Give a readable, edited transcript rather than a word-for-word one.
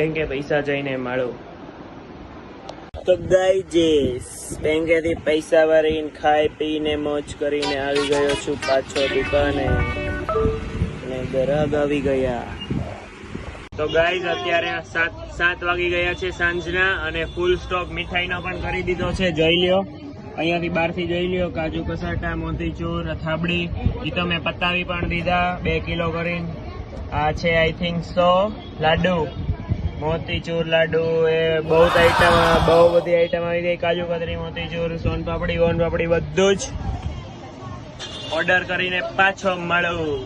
બેંકે પૈસા જઈને મળો. તો ગાઈઝ બેંકેથી પૈસા ભરીને ખાઈ પીને મોજ કરીને આવી ગયો છું પાછો દુકાને અને ગ્રાહક આવી ગયા. તો ગાઈઝ અત્યારે 7 વાગી ગયા છે સાંજના અને ફૂલ સ્ટોક મીઠાઈનો પણ કરી દીધો છે. જોઈ લ્યો, અહીંયાથી બહારથી જોઈ લ્યો, કાજુ કસાટા, મોતીચૂર, થાબડી એ તો મેં પતાવી પણ દીધા 2 કિલો કરીને. આ છે આઈ થિંક સો લાડુ, મોતીચૂર લાડુ, એ બહુ બધી આઈટમ આવી ગઈ. કાજુ કતરી, મોતીચૂર, સોન પાપડી, વોન પાપડી બધું જ ઓર્ડર કરીને પાછો મળું.